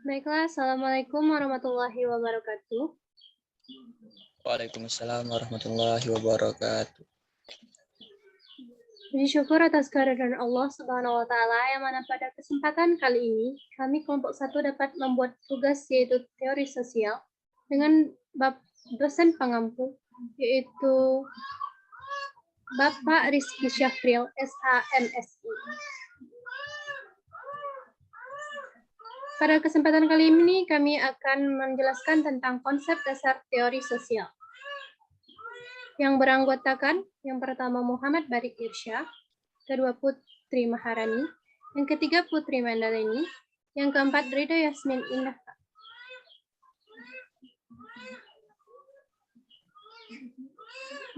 Baiklah, Assalamualaikum warahmatullahi wabarakatuh. Waalaikumsalam warahmatullahi wabarakatuh. Puji syukur atas kehadiran Allah Subhanahu wa Ta'ala yang mana pada kesempatan kali ini kami kelompok 1 dapat membuat tugas yaitu teori sosial dengan bab dosen pengampu yaitu Bapak Rizky Syafril, SHMSI. Pada kesempatan kali ini kami akan menjelaskan tentang konsep dasar teori sosial. Yang beranggotakan yang pertama Muhammad Barik Irsyah, kedua Putri Maharani, yang ketiga Putri Mandaleni, yang keempat Rida Yasmin Indah.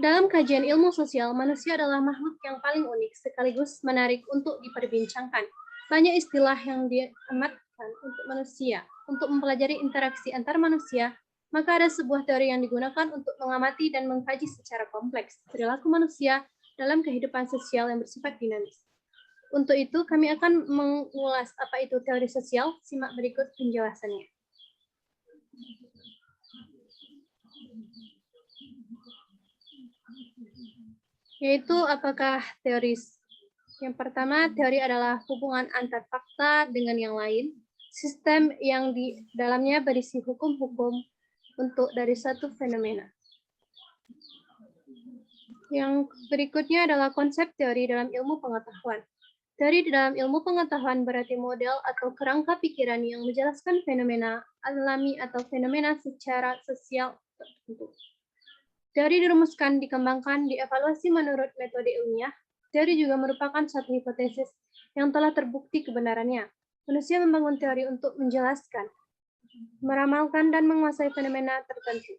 Dalam kajian ilmu sosial, manusia adalah makhluk yang paling unik sekaligus menarik untuk diperbincangkan. Banyak istilah yang diamatkan untuk manusia untuk mempelajari interaksi antar manusia, maka ada sebuah teori yang digunakan untuk mengamati dan mengkaji secara kompleks perilaku manusia dalam kehidupan sosial yang bersifat dinamis. Untuk itu, kami akan mengulas apa itu teori sosial. Simak berikut penjelasannya. Yaitu apakah teori? Yang pertama, teori adalah hubungan antar fakta dengan yang lain, sistem yang di dalamnya berisi hukum-hukum untuk dari satu fenomena. Yang berikutnya adalah konsep teori dalam ilmu pengetahuan. Teori di dalam ilmu pengetahuan berarti model atau kerangka pikiran yang menjelaskan fenomena alami atau fenomena secara sosial tertentu. Teori dirumuskan, dikembangkan, dievaluasi menurut metode ilmiah. Teori juga merupakan suatu hipotesis yang telah terbukti kebenarannya. Manusia membangun teori untuk menjelaskan, meramalkan, dan menguasai fenomena tertentu.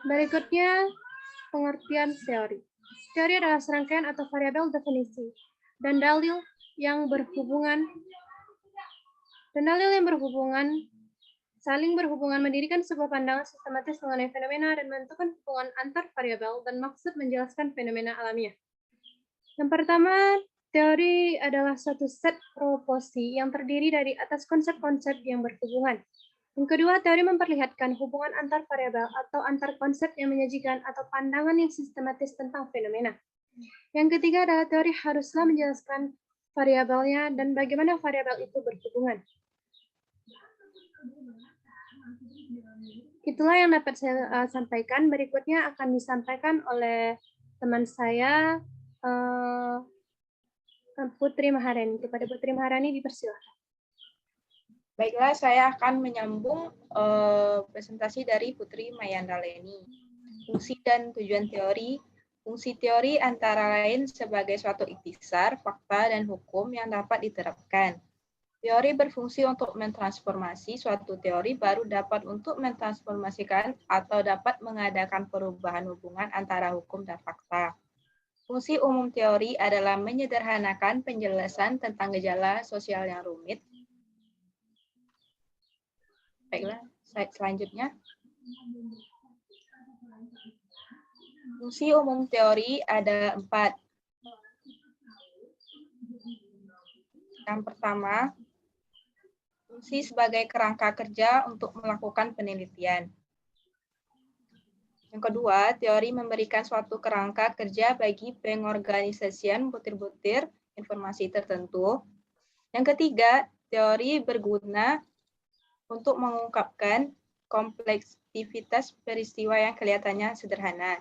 Berikutnya, pengertian teori. Teori adalah serangkaian atau variabel definisi dan dalil yang berhubungan saling berhubungan mendirikan sebuah pandangan sistematis mengenai fenomena dan menentukan hubungan antar variabel dan maksud menjelaskan fenomena alamiah. Yang pertama, teori adalah suatu set proposi yang terdiri dari atas konsep-konsep yang berhubungan. Yang kedua, teori memperlihatkan hubungan antar variabel atau antar konsep yang menyajikan atau pandangan yang sistematis tentang fenomena. Yang ketiga adalah teori haruslah menjelaskan variabelnya dan bagaimana variabel itu berhubungan. Itulah yang dapat saya sampaikan. Berikutnya akan disampaikan oleh teman saya, Putri Maharani. Kepada Putri Maharani dipersilakan. Baiklah, saya akan menyambung presentasi dari Putri Mayandaleni. Fungsi dan tujuan teori. Fungsi teori antara lain sebagai suatu ikhtisar, fakta, dan hukum yang dapat diterapkan. Teori berfungsi untuk mentransformasi suatu teori baru dapat untuk mentransformasikan atau dapat mengadakan perubahan hubungan antara hukum dan fakta. Fungsi umum teori adalah menyederhanakan penjelasan tentang gejala sosial yang rumit. Baiklah, slide selanjutnya. Fungsi umum teori ada 4. Yang pertama, fungsi sebagai kerangka kerja untuk melakukan penelitian. Yang kedua, teori memberikan suatu kerangka kerja bagi pengorganisasian butir-butir informasi tertentu. Yang ketiga, teori berguna untuk mengungkapkan kompleksitas peristiwa yang kelihatannya sederhana.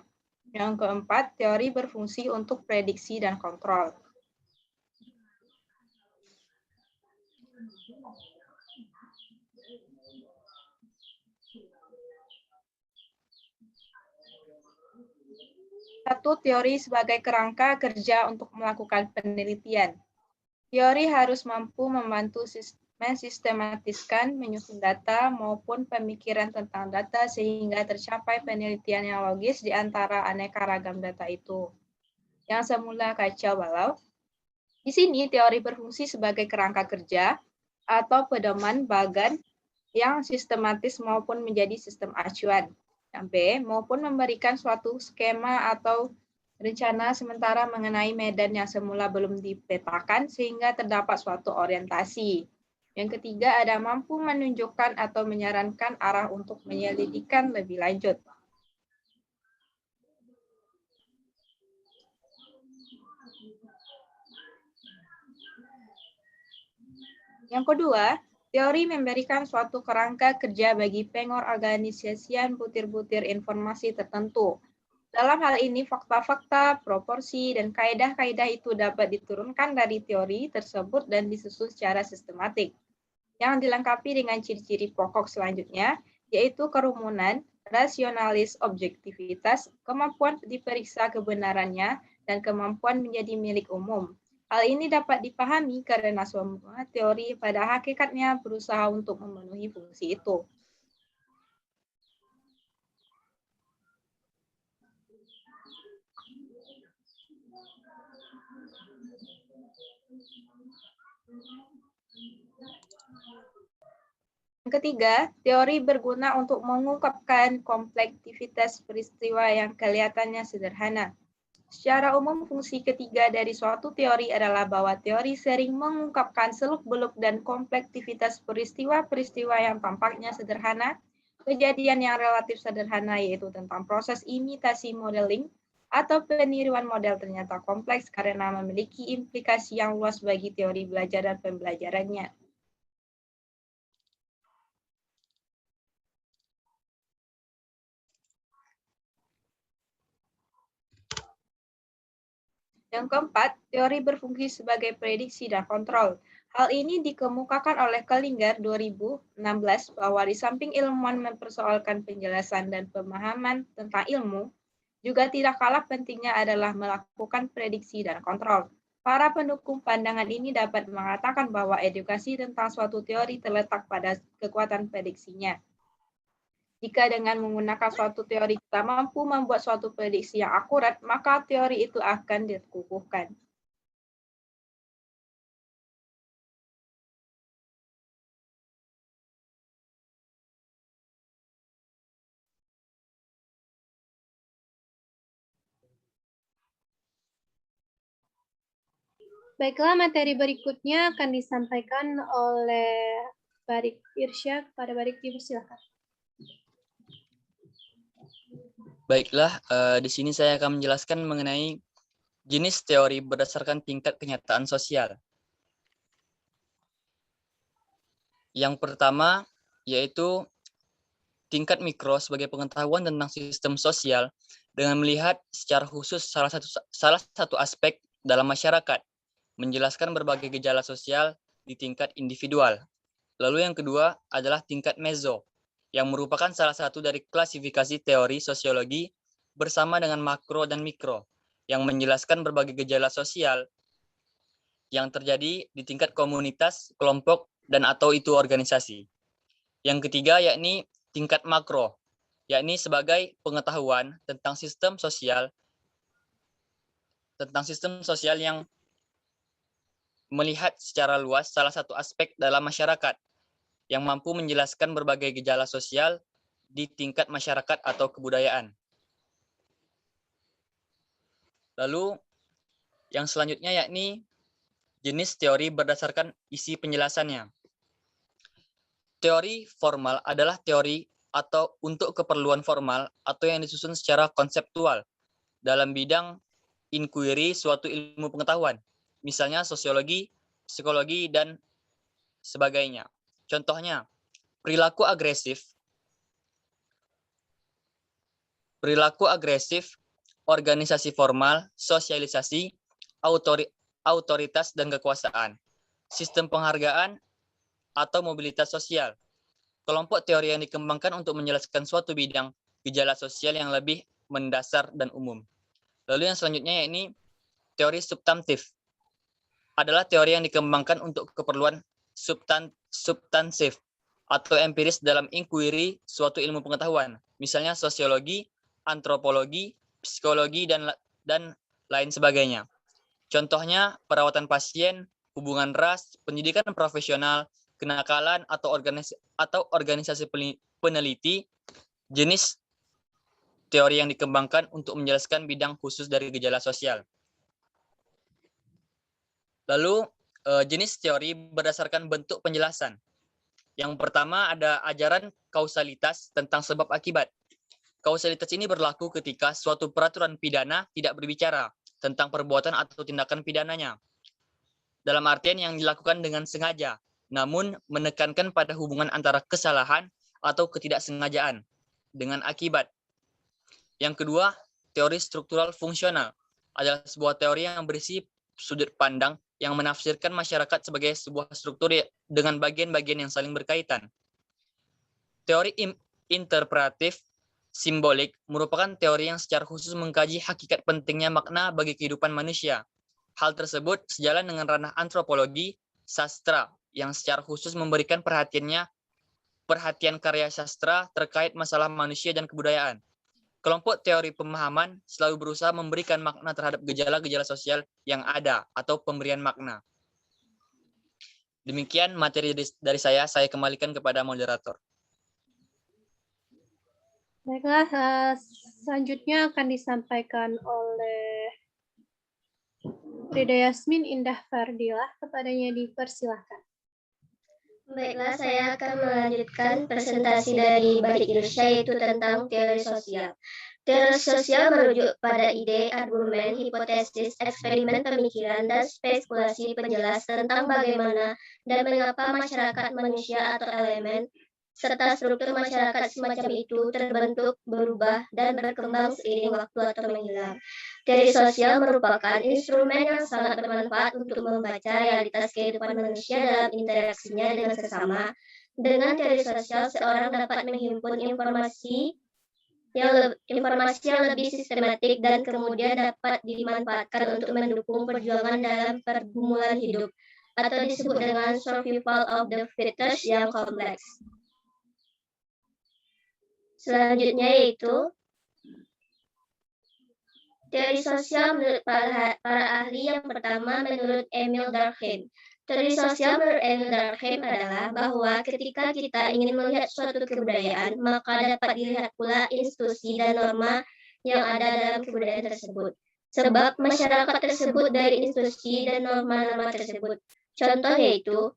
Yang keempat, teori berfungsi untuk prediksi dan kontrol. Satu, teori sebagai kerangka kerja untuk melakukan penelitian. Teori harus mampu membantu mensistematiskan, menyusun data, maupun pemikiran tentang data sehingga tercapai penelitian yang logis di antara aneka ragam data itu. Yang semula kacau balau. Di sini teori berfungsi sebagai kerangka kerja atau pedoman bagan yang sistematis maupun menjadi sistem acuan. Yang B, maupun memberikan suatu skema atau rencana sementara mengenai medan yang semula belum dipetakan sehingga terdapat suatu orientasi. Yang ketiga, ada mampu menunjukkan atau menyarankan arah untuk penyelidikan lebih lanjut. Yang kedua, teori memberikan suatu kerangka kerja bagi pengorganisasian butir-butir informasi tertentu. Dalam hal ini, fakta-fakta, proporsi, dan kaidah-kaidah itu dapat diturunkan dari teori tersebut dan disusun secara sistematik. Yang dilengkapi dengan ciri-ciri pokok selanjutnya, yaitu kerumunan, rasionalis objektivitas, kemampuan diperiksa kebenarannya, dan kemampuan menjadi milik umum. Hal ini dapat dipahami karena semua teori pada hakikatnya berusaha untuk memenuhi fungsi itu. Yang ketiga, teori berguna untuk mengungkapkan komplektivitas peristiwa yang kelihatannya sederhana. Secara umum, fungsi ketiga dari suatu teori adalah bahwa teori sering mengungkapkan seluk-beluk dan komplektivitas peristiwa-peristiwa yang tampaknya sederhana, kejadian yang relatif sederhana yaitu tentang proses imitasi modeling, atau peniruan model ternyata kompleks karena memiliki implikasi yang luas bagi teori belajar dan pembelajarannya. Yang keempat, teori berfungsi sebagai prediksi dan kontrol. Hal ini dikemukakan oleh Kellinger 2016 bahwa di samping ilmuwan mempersoalkan penjelasan dan pemahaman tentang ilmu, juga tidak kalah pentingnya adalah melakukan prediksi dan kontrol. Para pendukung pandangan ini dapat mengatakan bahwa edukasi tentang suatu teori terletak pada kekuatan prediksinya. Jika dengan menggunakan suatu teori kita mampu membuat suatu prediksi yang akurat, maka teori itu akan dikukuhkan. Baiklah, materi berikutnya akan disampaikan oleh Barik Irsya. Kepada Barik, dipersilakan. Baiklah, di sini saya akan menjelaskan mengenai jenis teori berdasarkan tingkat kenyataan sosial. Yang pertama yaitu tingkat mikro sebagai pengetahuan tentang sistem sosial dengan melihat secara khusus salah satu aspek dalam masyarakat, menjelaskan berbagai gejala sosial di tingkat individual. Lalu yang kedua adalah tingkat meso, yang merupakan salah satu dari klasifikasi teori sosiologi bersama dengan makro dan mikro, yang menjelaskan berbagai gejala sosial yang terjadi di tingkat komunitas, kelompok, dan atau itu organisasi. Yang ketiga yakni tingkat makro, yakni sebagai pengetahuan tentang sistem sosial yang melihat secara luas salah satu aspek dalam masyarakat yang mampu menjelaskan berbagai gejala sosial di tingkat masyarakat atau kebudayaan. Lalu yang selanjutnya yakni jenis teori berdasarkan isi penjelasannya. Teori formal adalah teori atau untuk keperluan formal atau yang disusun secara konseptual dalam bidang inquiry suatu ilmu pengetahuan, misalnya sosiologi, psikologi, dan sebagainya. Contohnya, perilaku agresif, organisasi formal, sosialisasi, autoritas dan kekuasaan, sistem penghargaan, atau mobilitas sosial. Kelompok teori yang dikembangkan untuk menjelaskan suatu bidang gejala sosial yang lebih mendasar dan umum. Lalu yang selanjutnya yakni teori substantif. Adalah teori yang dikembangkan untuk keperluan substansif atau empiris dalam inquiry suatu ilmu pengetahuan, misalnya sosiologi, antropologi, psikologi, dan lain sebagainya. Contohnya perawatan pasien, hubungan ras, pendidikan profesional, kenakalan atau organisasi peneliti, jenis teori yang dikembangkan untuk menjelaskan bidang khusus dari gejala sosial. Lalu, jenis teori berdasarkan bentuk penjelasan. Yang pertama ada ajaran kausalitas tentang sebab akibat. Kausalitas ini berlaku ketika suatu peraturan pidana tidak berbicara tentang perbuatan atau tindakan pidananya, dalam artian yang dilakukan dengan sengaja, namun menekankan pada hubungan antara kesalahan atau ketidaksengajaan dengan akibat. Yang kedua, teori struktural fungsional adalah sebuah teori yang berisi sudut pandang yang menafsirkan masyarakat sebagai sebuah struktur dengan bagian-bagian yang saling berkaitan. Teori interpretatif simbolik merupakan teori yang secara khusus mengkaji hakikat pentingnya makna bagi kehidupan manusia. Hal tersebut sejalan dengan ranah antropologi, sastra, yang secara khusus memberikan perhatian karya sastra terkait masalah manusia dan kebudayaan. Kelompok teori pemahaman selalu berusaha memberikan makna terhadap gejala-gejala sosial yang ada atau pemberian makna. Demikian materi dari saya kembalikan kepada moderator. Baiklah, selanjutnya akan disampaikan oleh Rida Yasmin Indah Fardilah, kepadanya dipersilahkan. Baiklah, saya akan melanjutkan presentasi dari Badik Irsya, yaitu tentang teori sosial. Teori sosial merujuk pada ide, argumen, hipotesis, eksperimen pemikiran, dan spekulasi penjelas tentang bagaimana dan mengapa masyarakat manusia atau elemen, serta struktur masyarakat semacam itu terbentuk, berubah, dan berkembang seiring waktu atau menghilang. Teori sosial merupakan instrumen yang sangat bermanfaat untuk membaca realitas kehidupan manusia dalam interaksinya dengan sesama. Dengan teori sosial, seorang dapat menghimpun informasi yang lebih sistematik dan kemudian dapat dimanfaatkan untuk mendukung perjuangan dalam pergumulan hidup, atau disebut dengan survival of the fittest yang kompleks. Selanjutnya yaitu teori sosial menurut para ahli. Yang pertama menurut Emil Durkheim. Teori sosial menurut Emil Durkheim adalah bahwa ketika kita ingin melihat suatu kebudayaan, maka dapat dilihat pula institusi dan norma yang ada dalam kebudayaan tersebut. Sebab masyarakat tersebut dari institusi dan norma-norma tersebut. Contoh yaitu,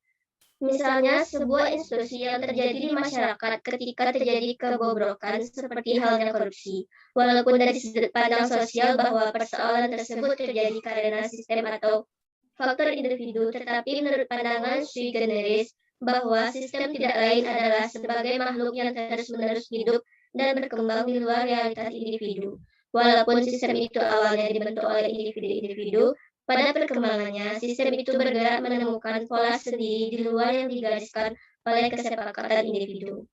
misalnya sebuah institusi yang terjadi di masyarakat ketika terjadi kebobrokan seperti halnya korupsi. Walaupun dari sudut pandang sosial bahwa persoalan tersebut terjadi karena sistem atau faktor individu, tetapi menurut pandangan sui generis bahwa sistem tidak lain adalah sebagai makhluk yang terus-menerus hidup dan berkembang di luar realitas individu. Walaupun sistem itu awalnya dibentuk oleh individu-individu, pada perkembangannya, sistem itu bergerak menemukan pola sendiri di luar yang digariskan oleh kesepakatan individu.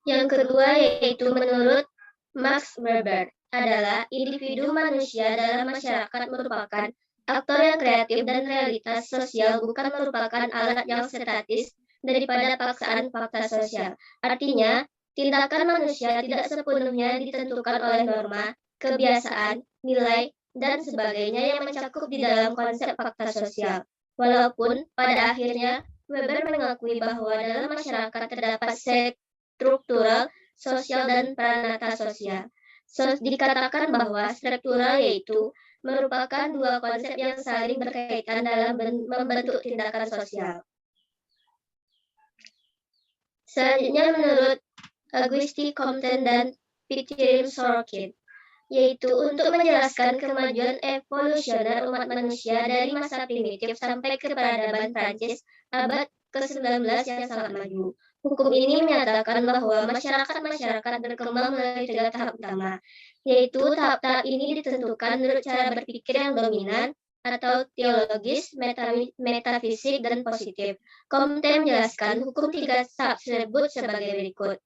Yang kedua yaitu menurut Max Weber adalah individu manusia dalam masyarakat merupakan aktor yang kreatif dan realitas sosial bukan merupakan alat yang statis daripada paksaan fakta sosial. Artinya, tindakan manusia tidak sepenuhnya ditentukan oleh norma, kebiasaan, nilai, dan sebagainya yang mencakup di dalam konsep fakta sosial. Walaupun pada akhirnya Weber mengakui bahwa dalam masyarakat terdapat struktural, sosial, dan pranata sosial. Dikatakan bahwa struktural yaitu merupakan dua konsep yang saling berkaitan dalam membentuk tindakan sosial. Selanjutnya menurut Auguste Comte dan Pitirim Sorkin, yaitu untuk menjelaskan kemajuan evolusioner umat manusia dari masa primitif sampai ke peradaban Prancis abad ke-19 yang sangat maju. Hukum ini menyatakan bahwa masyarakat berkembang melalui 3 tahap utama, yaitu tahap-tahap ini ditentukan menurut cara berpikir yang dominan atau teologis, metafisik, dan positif. Comte menjelaskan hukum 3 tahap tersebut sebagai berikut.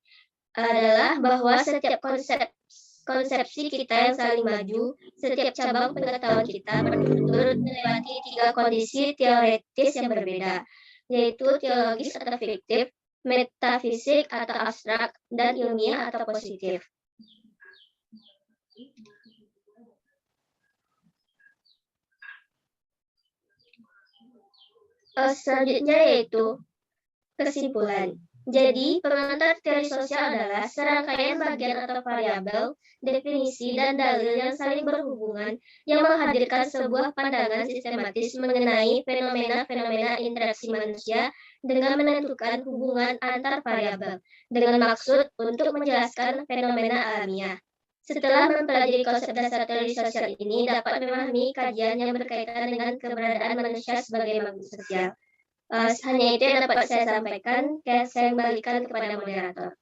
Adalah bahwa setiap konsepsi kita yang saling maju, setiap cabang pengetahuan kita berturut-turut melewati 3 kondisi teoretis yang berbeda, yaitu teologis atau fiktif, metafisik atau abstrak, dan ilmiah atau positif. Selanjutnya yaitu kesimpulan. Jadi, pengantar teori sosial adalah serangkaian bagian atau variabel, definisi, dan dalil yang saling berhubungan yang menghadirkan sebuah pandangan sistematis mengenai fenomena-fenomena interaksi manusia dengan menentukan hubungan antar variabel, dengan maksud untuk menjelaskan fenomena alamiah. Setelah mempelajari konsep dasar teori sosial ini dapat memahami kajian yang berkaitan dengan keberadaan manusia sebagai makhluk sosial. Hanya itu yang dapat saya sampaikan. Saya kembalikan kepada moderator.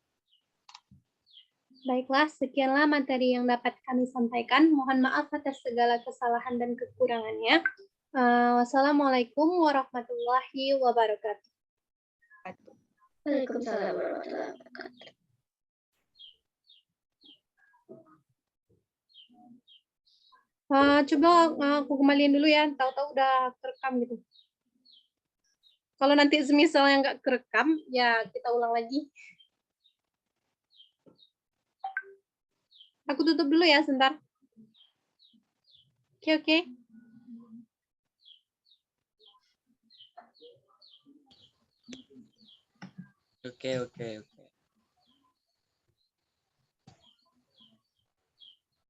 Baiklah, sekianlah materi yang dapat kami sampaikan. Mohon maaf atas segala kesalahan dan kekurangannya. Wassalamualaikum warahmatullahi wabarakatuh. Waalaikumsalam warahmatullahi wabarakatuh. Coba aku kembaliin dulu ya, tahu-tahu udah kerekam gitu. Kalau nanti semisalnya nggak kerekam, ya kita ulang lagi. Aku tutup dulu ya, sebentar. Oke. Oke.